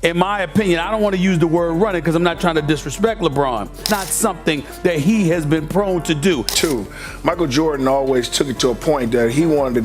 In my opinion, I don't want to use the word running because I'm not trying to disrespect LeBron. It's not something that he has been prone to do. Two, Michael Jordan always took it to a point that he wanted to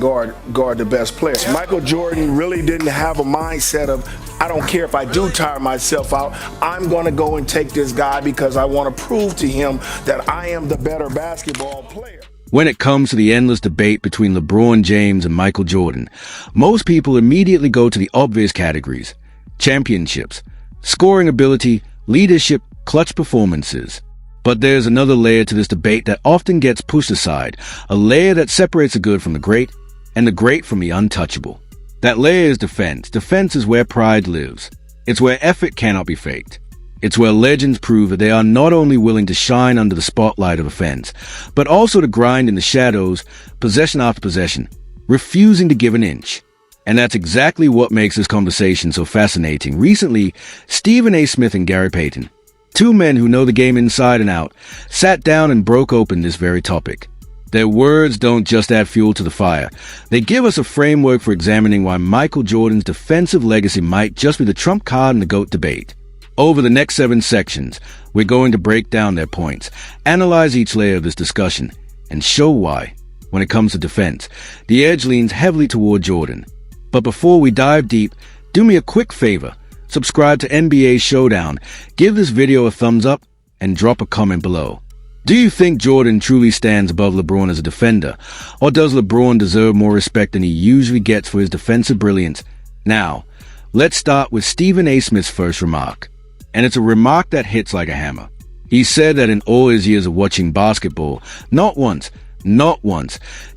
guard the best players. Michael Jordan really didn't have a mindset of, I don't care if I do tire myself out, I'm going to go and take this guy because I want to prove to him that I am the better basketball player. When it comes to the endless debate between LeBron James and Michael Jordan, most people immediately go to the obvious categories: championships, scoring ability, leadership, clutch performances. But there's another layer to this debate that often gets pushed aside, a layer that separates the good from the great, and the great from the untouchable. That layer is defense. Defense is where pride lives. It's where effort cannot be faked. It's where legends prove that they are not only willing to shine under the spotlight of offense, but also to grind in the shadows, possession after possession, refusing to give an inch. And that's exactly what makes this conversation so fascinating. Recently, Stephen A. Smith and Gary Payton, two men who know the game inside and out, sat down and broke open this very topic. Their words don't just add fuel to the fire. They give us a framework for examining why Michael Jordan's defensive legacy might just be the trump card in the GOAT debate. Over the next 7 sections, we're going to break down their points, analyze each layer of this discussion, and show why, when it comes to defense, the edge leans heavily toward Jordan. But before we dive deep, do me a quick favor. Subscribe to NBA Showdown, give this video a thumbs up, and drop a comment below. Do you think Jordan truly stands above LeBron as a defender, or does LeBron deserve more respect than he usually gets for his defensive brilliance? Now, let's start with Stephen A. Smith's first remark. And it's a remark that hits like a hammer. He said that in all his years of watching basketball, not once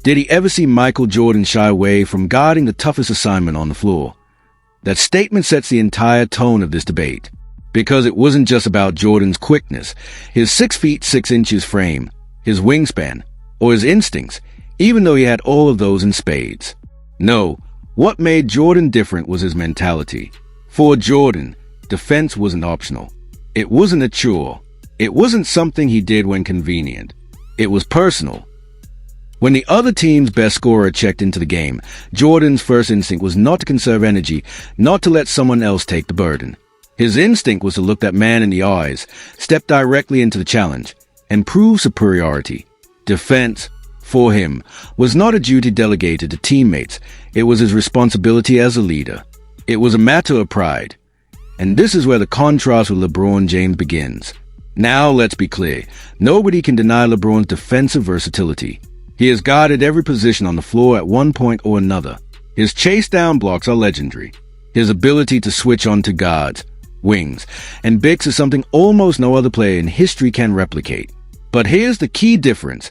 did he ever see Michael Jordan shy away from guarding the toughest assignment on the floor. That statement sets the entire tone of this debate, because it wasn't just about Jordan's quickness, his 6 feet 6 inches frame, his wingspan, or his instincts, even though he had all of those in spades. No, what made Jordan different was his mentality. For Jordan, defense wasn't optional. It wasn't a chore. It wasn't something he did when convenient. It was personal. When the other team's best scorer checked into the game, Jordan's first instinct was not to conserve energy, not to let someone else take the burden. His instinct was to look that man in the eyes, step directly into the challenge, and prove superiority. Defense, for him, was not a duty delegated to teammates. It was his responsibility as a leader. It was a matter of pride. And this is where the contrast with LeBron James begins. Now let's be clear. Nobody can deny LeBron's defensive versatility. He has guarded every position on the floor at one point or another. His chase down blocks are legendary. His ability to switch on to guards, wings, and bigs is something almost no other player in history can replicate. But here's the key difference.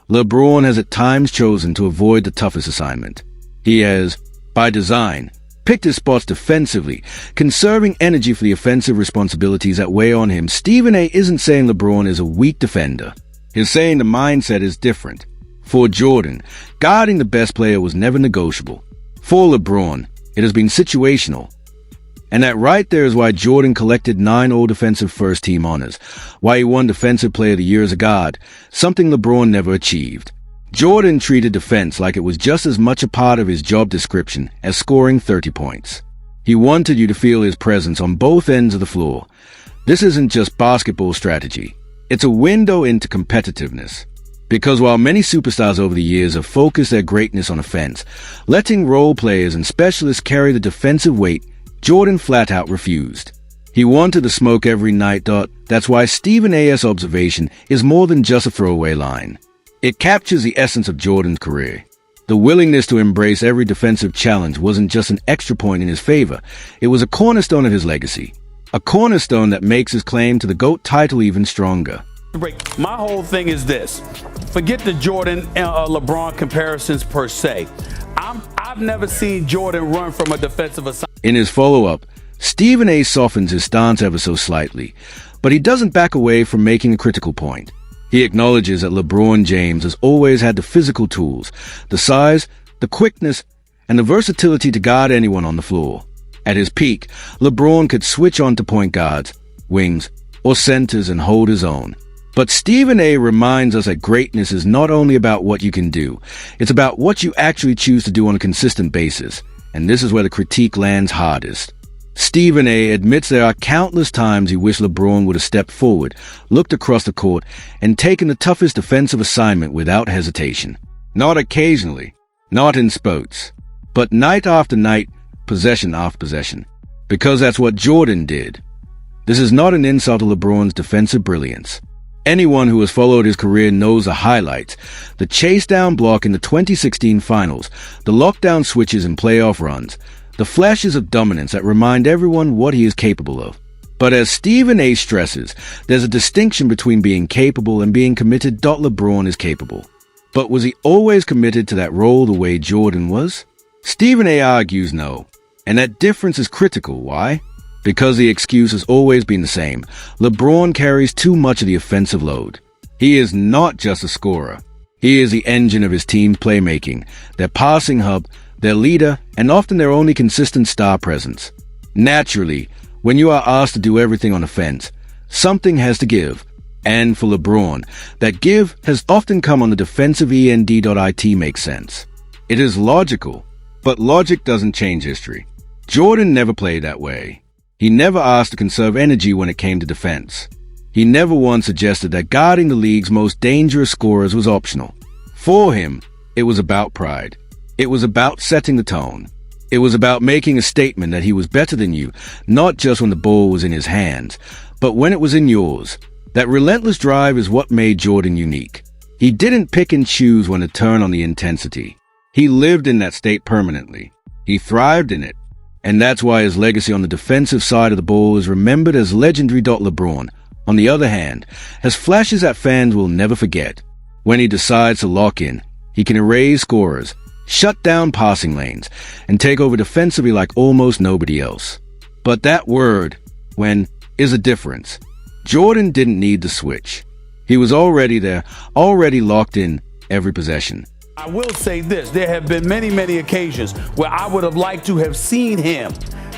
LeBron has at times chosen to avoid the toughest assignment. He has, by design, picked his spots defensively, conserving energy for the offensive responsibilities that weigh on him. Stephen A. isn't saying LeBron is a weak defender. He's saying the mindset is different. For Jordan, guarding the best player was never negotiable. For LeBron, it has been situational. And that right there is why Jordan collected 9 all-defensive first-team honors, why he won Defensive Player of the Year as a guard, something LeBron never achieved. Jordan treated defense like it was just as much a part of his job description as scoring 30 points. He wanted you to feel his presence on both ends of the floor. This isn't just basketball strategy. It's a window into competitiveness. Because while many superstars over the years have focused their greatness on offense, letting role players and specialists carry the defensive weight, Jordan flat out refused. He wanted to smoke every night. That's why Stephen A.'s observation is more than just a throwaway line. It captures the essence of Jordan's career. The willingness to embrace every defensive challenge wasn't just an extra point in his favor. It was a cornerstone of his legacy. A cornerstone that makes his claim to the GOAT title even stronger. My whole thing is this. Forget the Jordan LeBron comparisons per se. I've never seen Jordan run from a defensive assignment. In his follow-up, Stephen A. softens his stance ever so slightly, but he doesn't back away from making a critical point. He acknowledges that LeBron James has always had the physical tools, the size, the quickness, and the versatility to guard anyone on the floor. At his peak, LeBron could switch on to point guards, wings, or centers and hold his own. But Stephen A. reminds us that greatness is not only about what you can do, it's about what you actually choose to do on a consistent basis. And this is where the critique lands hardest. Stephen A. admits there are countless times he wished LeBron would have stepped forward, looked across the court, and taken the toughest defensive assignment without hesitation. Not occasionally, not in spurts, but night after night, possession after possession. Because that's what Jordan did. This is not an insult to LeBron's defensive brilliance. Anyone who has followed his career knows the highlights, the chase down block in the 2016 finals, the lockdown switches in playoff runs, the flashes of dominance that remind everyone what he is capable of. But as Stephen A. stresses, there's a distinction between being capable and being committed. LeBron is capable. But was he always committed to that role the way Jordan was? Stephen A. argues no, and that difference is critical. Why? Because the excuse has always been the same. LeBron carries too much of the offensive load. He is not just a scorer. He is the engine of his team's playmaking, their passing hub, their leader, and often their only consistent star presence. Naturally, when you are asked to do everything on offense, something has to give. And for LeBron, that give has often come on the defensive end.it makes sense. It is logical, but logic doesn't change history. Jordan never played that way. He never asked to conserve energy when it came to defense. He never once suggested that guarding the league's most dangerous scorers was optional. For him, it was about pride. It was about setting the tone. It was about making a statement that he was better than you, not just when the ball was in his hands, but when it was in yours. That relentless drive is what made Jordan unique. He didn't pick and choose when to turn on the intensity. He lived in that state permanently. He thrived in it. And that's why his legacy on the defensive side of the ball is remembered as legendary. LeBron, on the other hand, has flashes that fans will never forget. When he decides to lock in, he can erase scorers, shut down passing lanes, and take over defensively like almost nobody else. But that word, when, is a difference. Jordan didn't need the switch. He was already there, already locked in every possession. I will say this, there have been many occasions where I would have liked to have seen him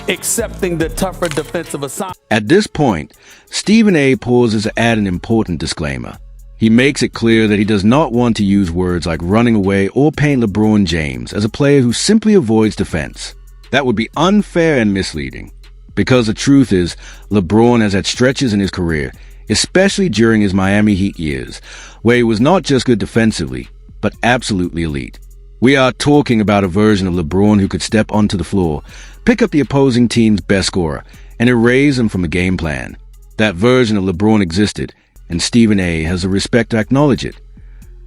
accepting the tougher defensive assignment. At this point, Stephen A. pauses to add an important disclaimer. He makes it clear that he does not want to use words like running away or paint LeBron James as a player who simply avoids defense. That would be unfair and misleading. Because the truth is, LeBron has had stretches in his career, especially during his Miami Heat years, where he was not just good defensively, but absolutely elite. We are talking about a version of LeBron who could step onto the floor, pick up the opposing team's best scorer, and erase them from the game plan. That version of LeBron existed, and Stephen A. has the respect to acknowledge it.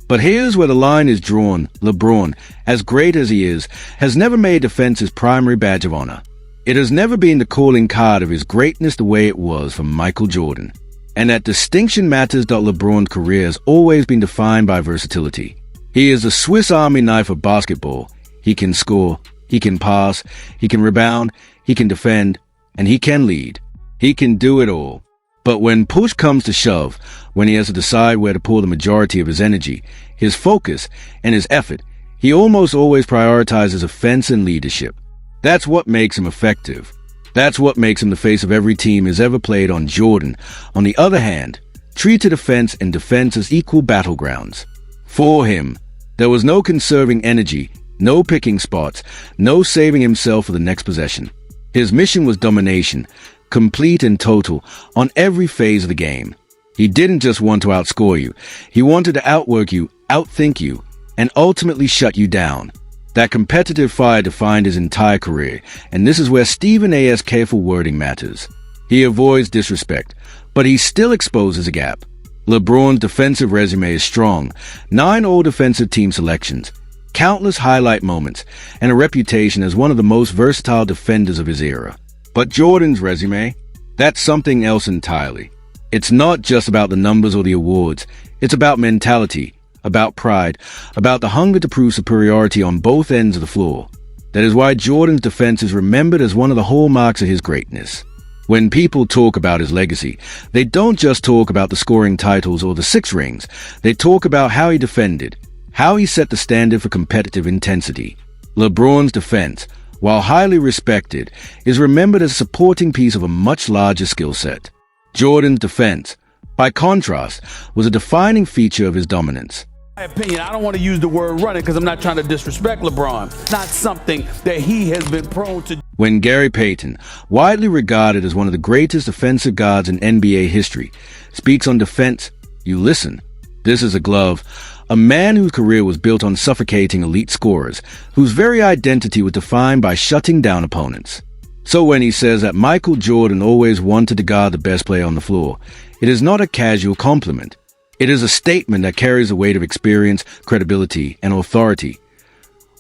But here's where the line is drawn. LeBron, as great as he is, has never made defense his primary badge of honor. It has never been the calling card of his greatness the way it was for Michael Jordan. And that distinction matters. LeBron's career has always been defined by versatility. He is the Swiss Army knife of basketball. He can score, he can pass, he can rebound, he can defend, and he can lead. He can do it all. But when push comes to shove, when he has to decide where to pour the majority of his energy, his focus, and his effort, he almost always prioritizes offense and leadership. That's what makes him effective. That's what makes him the face of every team he's ever played on. Jordan, on the other hand, treated offense and defense as equal battlegrounds. For him, there was no conserving energy, no picking spots, no saving himself for the next possession. His mission was domination, complete and total, on every phase of the game. He didn't just want to outscore you. He wanted to outwork you, outthink you, and ultimately shut you down. That competitive fire defined his entire career, and this is where Stephen A.'s careful wording matters. He avoids disrespect, but he still exposes a gap. LeBron's defensive resume is strong, 9 all-defensive team selections, countless highlight moments, and a reputation as one of the most versatile defenders of his era. But Jordan's resume, that's something else entirely. It's not just about the numbers or the awards. It's about mentality, about pride, about the hunger to prove superiority on both ends of the floor. That is why Jordan's defense is remembered as one of the hallmarks of his greatness. When people talk about his legacy, they don't just talk about the scoring titles or the 6 rings. They talk about how he defended, how he set the standard for competitive intensity. LeBron's defense, while highly respected, is remembered as a supporting piece of a much larger skill set. Jordan's defense, by contrast, was a defining feature of his dominance. my opinion, I don't want to use the word running because I'm not trying to disrespect LeBron. It's not something that he has been prone to. When Gary Payton, widely regarded as one of the greatest offensive guards in NBA history, speaks on defense, you listen. This is a glove, a man whose career was built on suffocating elite scorers, whose very identity was defined by shutting down opponents. So when he says that Michael Jordan always wanted to guard the best player on the floor, it is not a casual compliment. It is a statement that carries the weight of experience, credibility, and authority.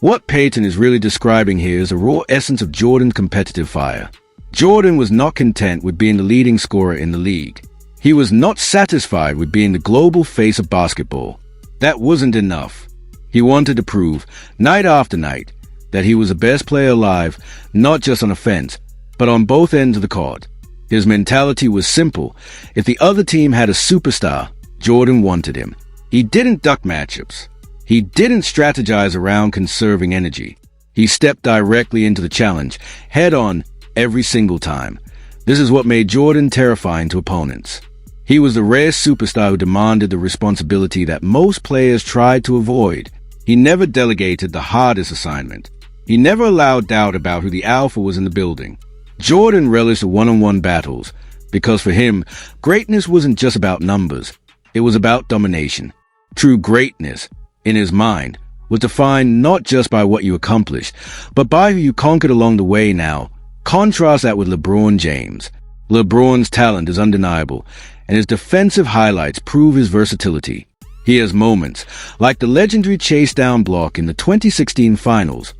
What Payton is really describing here is the raw essence of Jordan's competitive fire. Jordan was not content with being the leading scorer in the league. He was not satisfied with being the global face of basketball. That wasn't enough. He wanted to prove, night after night, that he was the best player alive, not just on offense, but on both ends of the court. His mentality was simple. If the other team had a superstar, Jordan wanted him. He didn't duck matchups. He didn't strategize around conserving energy. He stepped directly into the challenge, head on, every single time. This is what made Jordan terrifying to opponents. He was the rare superstar who demanded the responsibility that most players tried to avoid. He never delegated the hardest assignment. He never allowed doubt about who the alpha was in the building. Jordan relished the one-on-one battles, because for him, greatness wasn't just about numbers. It was about domination. True greatness, in his mind, was defined not just by what you accomplished, but by who you conquered along the way now. Contrast that with LeBron James. LeBron's talent is undeniable, and his defensive highlights prove his versatility. He has moments, like the legendary chase down block in the 2016 finals,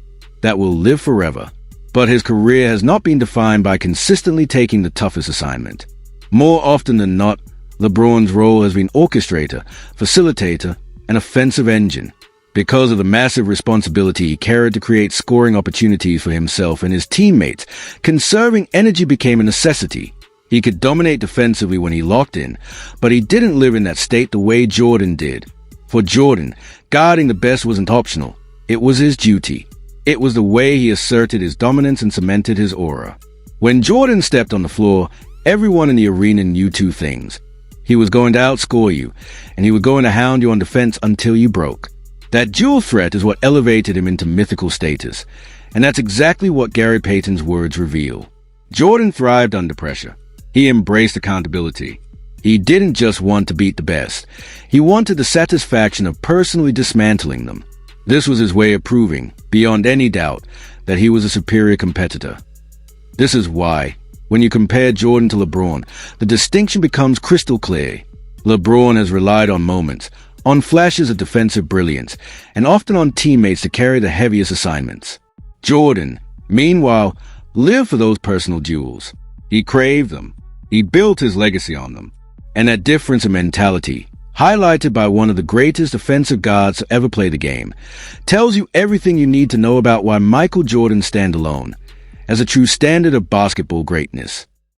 that will live forever. But his career has not been defined by consistently taking the toughest assignment. More often than not, LeBron's role has been orchestrator, facilitator, and offensive engine. Because of the massive responsibility he carried to create scoring opportunities for himself and his teammates, conserving energy became a necessity. He could dominate defensively when he locked in, but he didn't live in that state the way Jordan did. For Jordan, guarding the best wasn't optional. It was his duty. It was the way he asserted his dominance and cemented his aura. When Jordan stepped on the floor, everyone in the arena knew two things. He was going to outscore you, and he was going to hound you on defense until you broke. That dual threat is what elevated him into mythical status, and that's exactly what Gary Payton's words reveal. Jordan thrived under pressure. He embraced accountability. He didn't just want to beat the best. He wanted the satisfaction of personally dismantling them. This was his way of proving, beyond any doubt, that he was a superior competitor. This is why, when you compare Jordan to LeBron, the distinction becomes crystal clear. LeBron has relied on moments, on flashes of defensive brilliance, and often on teammates to carry the heaviest assignments. Jordan, meanwhile, lived for those personal duels. He craved them. He built his legacy on them. And that difference in mentality, highlighted by one of the greatest offensive guards to ever play the game, tells you everything you need to know about why Michael Jordan stands alone as a true standard of basketball greatness.